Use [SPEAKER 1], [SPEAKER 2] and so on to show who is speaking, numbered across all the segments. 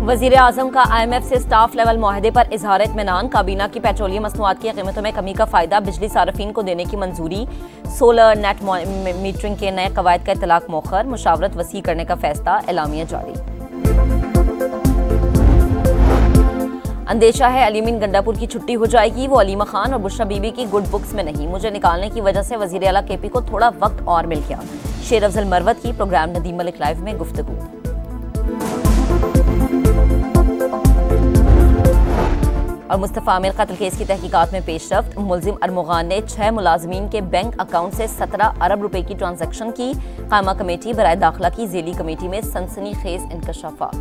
[SPEAKER 1] वजीर आजम का IMF से स्टाफ लेवल मुआहदे पर इजहार इत्मीनान। काबीना की पेट्रोलियम मसनूआत की कीमतों में कमी का फायदा बिजली सार्फिन को देने की मंजूरी। सोलर नेट मीटरिंग के नए कवायद का इतलाक मौखर। मुशावरत वसी करने का फैसला। एलामिया जारी। अंदेशा है अलीमीन गंडापुर की छुट्टी हो जाएगी। वो अलीमा खान और बुशरा बीबी की गुड बुक्स में नहीं। मुझे निकालने की वजह से वजीर आला KP को थोड़ा वक्त और मिल गया। शेर अफजल मरवत की प्रोग्राम नदीम मलिक लाइव में गुफ्तगू। और मुस्तफा आमिर कत्ल केस की तहकीकात में पेशरफ्त। मुलजिम अरमुगान ने 6 मुलाजमीन के बैंक अकाउंट से 17 अरब रुपए की ट्रांजैक्शन की। कायमा कमेटी बराए दाखिला की झेली कमेटी में सनसनीखेज इंकशाफात।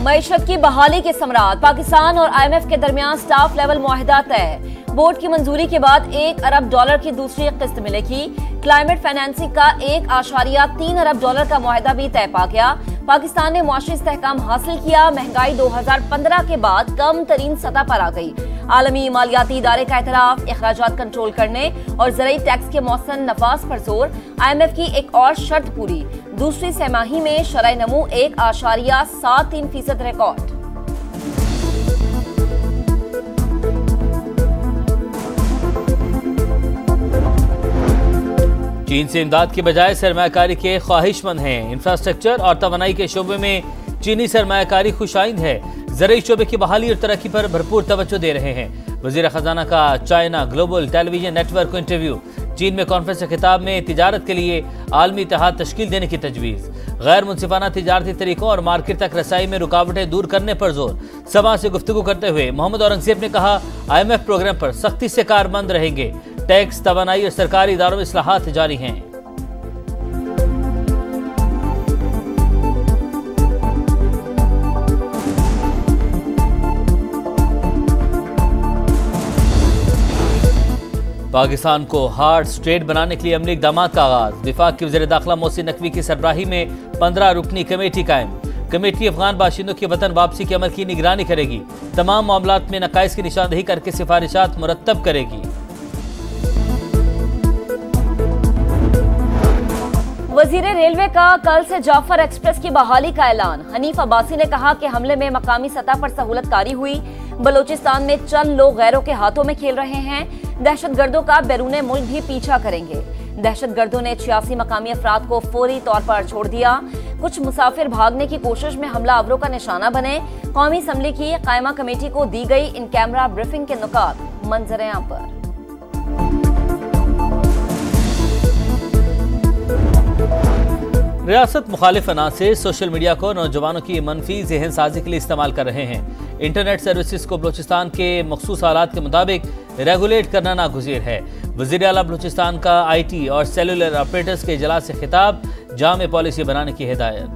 [SPEAKER 1] मईशत की बहाली के समरात। पाकिस्तान और IMF के दरमियान स्टाफ लेवल मुआहिदा तय। बोर्ड की मंजूरी के बाद $1 अरब की दूसरी किस्त मिलेगी। क्लाइमेट फाइनेंसिंग का $1.3 अरब का मुआहिदा भी तय पा गया। पाकिस्तान ने मुआशी इस्तेहकाम हासिल किया। महंगाई 2015 के बाद कम तरीन सतह पर आ गई। आलमी मालियाती इदारे का एतराफ। अखराजात कंट्रोल करने और ज़राई टैक्स के मौसम नफाज पर जोर। IMF की एक और शर्त पूरी। दूसरी सैमाही में शरह नमू 1.73% रिकॉर्ड।
[SPEAKER 2] चीन से इमदाद के बजाय सरमायाकारी के ख्वाहिशमंद हैं। इंफ्रास्ट्रक्चर और तवानाई के शोबे में चीनी सरमायाकारी खुशाइंद है। ज़राई शोबे की बहाली और तरक्की पर भरपूर तवज्जो दे रहे हैं। वज़ीर खजाना का चाइना ग्लोबल टेलीविजन नेटवर्क को इंटरव्यू। चीन में कॉन्फ्रेंस के खिताब में तिजारत के लिए आलमी इत्तेहाद तश्कील देने की तजवीज़। गैर मुनसिफाना तिजारती तरीकों और मार्केट तक रसाई में रुकावटें दूर करने पर जोर। सभा से गुफ्तगू करते हुए मोहम्मद औरंगजेब ने कहा, IMF प्रोग्राम पर सख्ती से कारबंद रहेंगे। टैक्स, तवानाई और सरकारी इदारों में इस्लाहात जारी हैं। पाकिस्तान को हार्ड स्टेट बनाने के लिए अमली इक़दामात का आगाज। विफाक की वज़ीर दाखिला मोहसिन नकवी की सरबराही में 15 रुकनी कमेटी कायम। कमेटी अफगान बाशिंदों की वतन वापसी के अमल की निगरानी करेगी। तमाम मामलात में नकाइस की निशानदही करके सिफारिशात मुरत्तब करेगी।
[SPEAKER 1] वजीर रेलवे का कल से जाफर एक्सप्रेस की बहाली का ऐलान। हनीफ अब्बासी ने कहा कि हमले में मकामी सतह पर सहूलतकारी हुई। बलोचिस्तान में चंद लोग गैरों के हाथों में खेल रहे हैं। दहशतगर्दों का बैरूने मुल्क भी पीछा करेंगे। दहशतगर्दों ने 86 मकामी अफराद को फौरी तौर पर छोड़ दिया। कुछ मुसाफिर भागने की कोशिश में हमला आवरों का निशाना बने। कौमी असम्बली की कायमा कमेटी को दी गई इन कैमरा ब्रीफिंग के नुकात। मंजर-ए-आम पर
[SPEAKER 2] रियासत मुखालिफ अनासर सोशल मीडिया को नौजवानों की मनफी जहन साजी के लिए इस्तेमाल कर रहे हैं। इंटरनेट सर्विसेज को बलूचिस्तान के मखसूस हालात के मुताबिक रेगुलेट करना नागुज़ीर है। वज़ीर आला बलूचिस्तान का IT और सेलुलर ऑपरेटर्स के इजलास से खिताब। जामे पॉलिसी बनाने की हिदायत।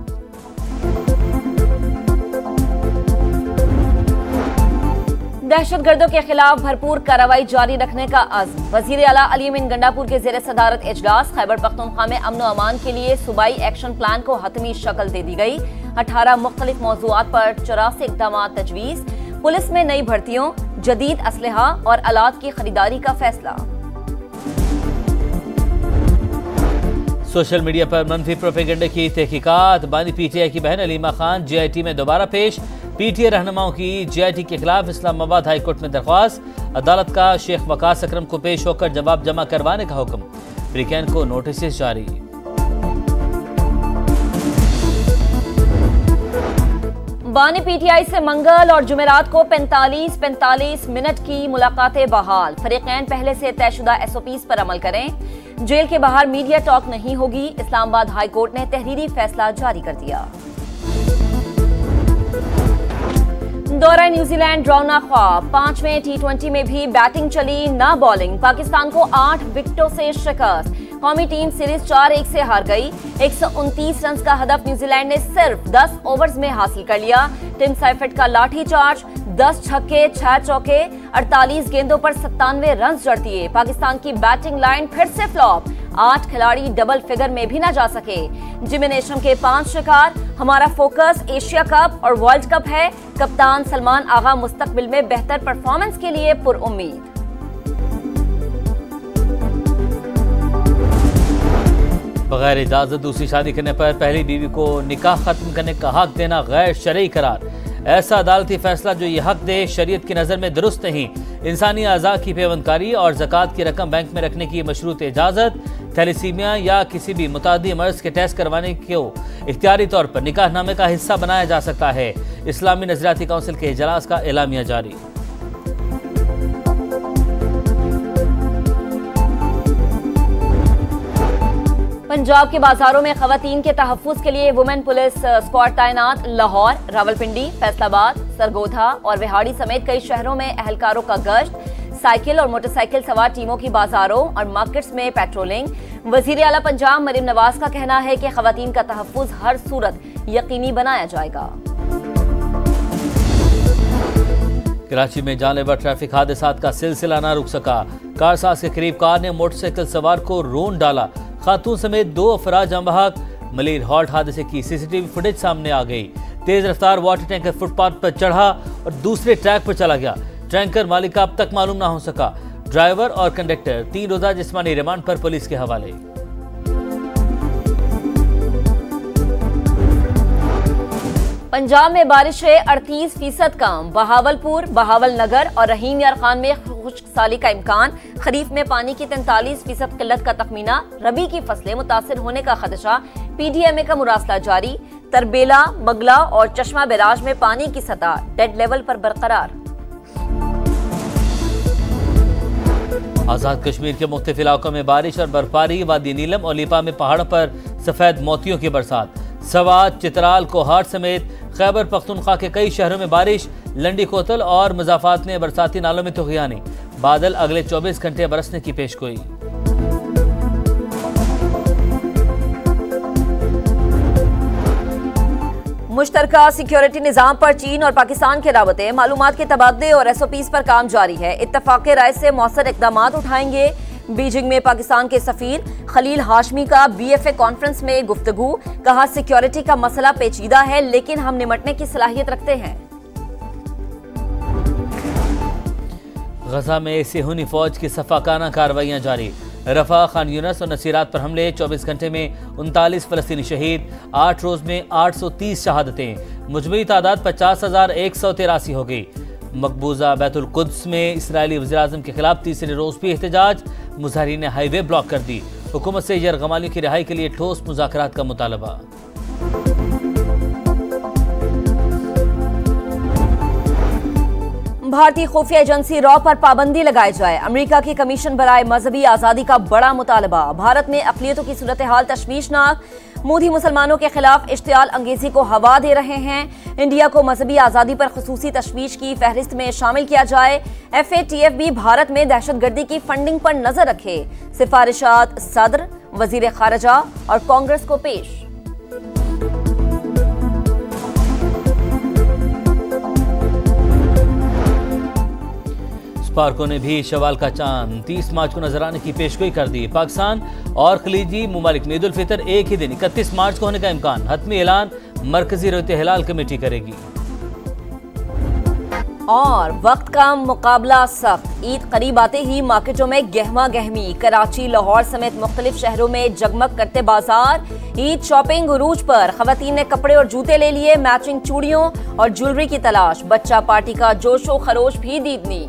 [SPEAKER 1] दहशतगर्दों के खिलाफ भरपूर कार्रवाई जारी रखने का अज़्म। वज़ीर आला अलीमीन गंडापुर के ज़ेर सदारत इजलास। खैबर पख्तूनख्वा में अमन व अमान के लिए सूबाई एक्शन प्लान को हतमी शक्ल दे दी गई। 18 मुख्तलिफ मौज़ूआत पर 84 इक़दामात तजवीज़। पुलिस में नई भर्तियों, जदीद असलहा और आलात की खरीदारी का फैसला।
[SPEAKER 2] सोशल मीडिया पर मनफी प्रोपेगेंडा की तहकीकात। बानी PTI की बहन अलीमा खान JIT में दोबारा पेश। PTI रहनुमाओं की JIT के खिलाफ इस्लामाबाद हाई कोर्ट में दरख्वास्त। अदालत का शेख वकास अकरम को पेश होकर जवाब जमा करवाने का हुक्म। ब्रिकेन को नोटिस जारी।
[SPEAKER 1] बानी PTI से मंगल और जुमेरात को 45 मिनट की मुलाकातें बहाल। फरीकैन पहले से तयशुदा SOPs पर अमल करें। जेल के बाहर मीडिया टॉक नहीं होगी। इस्लामाबाद हाई कोर्ट ने तहरीरी फैसला जारी कर दिया। दौरा न्यूजीलैंड ड्रॉना ख्वाब। 5वें T20 में भी बैटिंग चली ना बॉलिंग। पाकिस्तान को 8 विकेटों से शिकस्त। कौमी टीम सीरीज 4-1 से हार गई। 129 रन का हदफ न्यूजीलैंड ने सिर्फ 10 ओवर्स में हासिल कर लिया। टिम साइफर्ट का लाठी चार्ज। 10 छक्के 6 चौके 48 गेंदों पर 97 रन जड़ दिए। पाकिस्तान की बैटिंग लाइन फिर से फ्लॉप। 8 खिलाड़ी डबल फिगर में भी न जा सके। जिमिनेशम के 5 शिकार। हमारा फोकस एशिया कप और वर्ल्ड कप है। कप्तान सलमान आगा मुस्तकबिल में बेहतर परफॉर्मेंस के लिए पुरउम्मीद।
[SPEAKER 2] बगैर इजाजत दूसरी शादी करने पर पहली बीवी को निकाह खत्म करने का हक देना गैर शरई करार। ऐसा अदालती फैसला जो यह हक दे शरीयत की नज़र में दुरुस्त नहीं। इंसानी अज़ा की पेवंदकारी और ज़कात की रकम बैंक में रखने की मशरूत इजाज़त, थैलेसीमिया या किसी भी मुतादी मर्ज के टेस्ट करवाने को इख्तियारी तौर पर निकाहनामे का हिस्सा बनाया जा सकता है। इस्लामी नज़रियाती काउंसिल के इजलास का एलामिया जारी।
[SPEAKER 1] पंजाब के बाजारों में खवातीन के तहफ़्फ़ुज़ के लिए वुमेन पुलिस स्क्वाड तैनात। लाहौर, रावलपिंडी, फैसलाबाद, सरगोधा और विहाड़ी समेत कई शहरों में एहलकारों का गश्त। साइकिल और मोटरसाइकिल सवार टीमों की बाजारों और मार्केट्स में पेट्रोलिंग। वज़ीर आला पंजाब मरीम नवाज का कहना है कि खवातीन का तहफ़्फ़ुज़ हर सूरत यकीनी बनाया जाएगा।
[SPEAKER 2] कराची में जानलेवा ट्रैफिक हादसात का सिलसिला न रुक सका। कारसाज के करीब कार ने मोटरसाइकिल सवार को रोन डाला। खातून समेत 2 अफराद जाम बहक। मलेर हॉल्ट हादसे की सीसीटीवी फुटेज सामने आ गई। तेज रफ्तार वाटर टैंकर फुटपाथ पर चढ़ा और दूसरे ट्रैक पर चला गया। टैंकर मालिक अब तक मालूम ना हो सका। ड्राइवर और कंडक्टर 3 रोजा जिस्मानी रिमांड पर पुलिस के हवाले।
[SPEAKER 1] पंजाब में बारिशें 38% कम। बहावलपुर, बहावल नगर और रहीम यार खान में खुश्क साली का इम्कान। खरीफ में पानी की 43% किल्लत का तखमीना। रबी की फसलें मुतासिर होने का खदशा। PDMA का मुरासला जारी। तरबेला, बगला और चश्मा बैराज में पानी की सतह डेड लेवल पर बरकरार।
[SPEAKER 2] आजाद कश्मीर के मुख्तलिफ इलाकों में बारिश और बर्फबारी। वादी नीलम और लिपा में पहाड़ों पर सफेद मोतियों की बरसात। सवात, चित्राल, कोहाट समेत खैबर पख्तूनख्वा के कई शहरों में बारिश। लंडी कोतल और मुजाफात में बरसाती नालों में तुग़यानी। बादल अगले 24 घंटे बरसने की पेशगोई।
[SPEAKER 1] मुश्तरका सिक्योरिटी निज़ाम पर चीन और पाकिस्तान के राबते, मालूमात के तबादले और SOPs पर काम जारी है। इत्तफाक़े राय से मौसर इक़दामात उठाएंगे। बीजिंग में पाकिस्तान के सफीर खलील हाशमी का BFA कॉन्फ्रेंस में गुफ्तगू। कहा, सिक्योरिटी का मसला पेचीदा है लेकिन हम निमटने की सलाहियत रखते हैं।
[SPEAKER 2] गजा में सेहूनी फौज की सफाकाना कार्रवाइयां जारी। रफा, खान यूनस और नसीरात पर हमले। 24 घंटे में 39 फ़लस्तीनी शहीद। 8 रोज में 830 शहादतें। मुजमई तादाद 50,183 हो गई। मकबूजा बैतुल कुद्स में इसराइली वज़ीर-ए-आज़म के खिलाफ तीसरे रोज भी एहतजाज। मुजाहिरीन ने हाईवे ब्लॉक कर दी। हुकूमत से यरगमालियों की रिहाई के लिए ठोस मुज़ाकरात का मुतालबा।
[SPEAKER 1] भारतीय खुफिया एजेंसी रॉ पर पाबंदी लगाई जाए। अमेरिका की कमीशन बराए मजहबी आज़ादी का बड़ा मुतालबा। भारत में अक़लियतों की सूरत हाल तशवीशनाक। मोदी मुसलमानों के खिलाफ इश्तियाल अंगेजी को हवा दे रहे हैं। इंडिया को मजहबी आज़ादी पर खुसूसी तशवीश की फहरिस्त में शामिल किया जाए। FATF भी भारत में दहशतगर्दी की फंडिंग पर नजर रखे। सिफारिशात सदर, वजीर खारजा और कांग्रेस को पेश।
[SPEAKER 2] स्पार्को ने भी शवाल का चांद 30 मार्च को नजर आने की पेशगोई कर दी। पाकिस्तान और खलीजी मुमालिक में ईद उल फितर एक ही दिन 31 मार्च को होने का इम्कान। हतमी ऐलान मरकजी रोते हिलाल कमेटी करेगी।
[SPEAKER 1] और वक्त का मुकाबला सख्त। ईद करीब आते ही मार्केटों में गहमा गहमी। कराची, लाहौर समेत मुख्तलिफ शहरों में जगमग करते बाजार। ईद शॉपिंग उरूज पर। खवातीन ने कपड़े और जूते ले लिए। मैचिंग चूड़ियों और ज्वेलरी की तलाश। बच्चा पार्टी का जोशो खरोश भी दीदनी।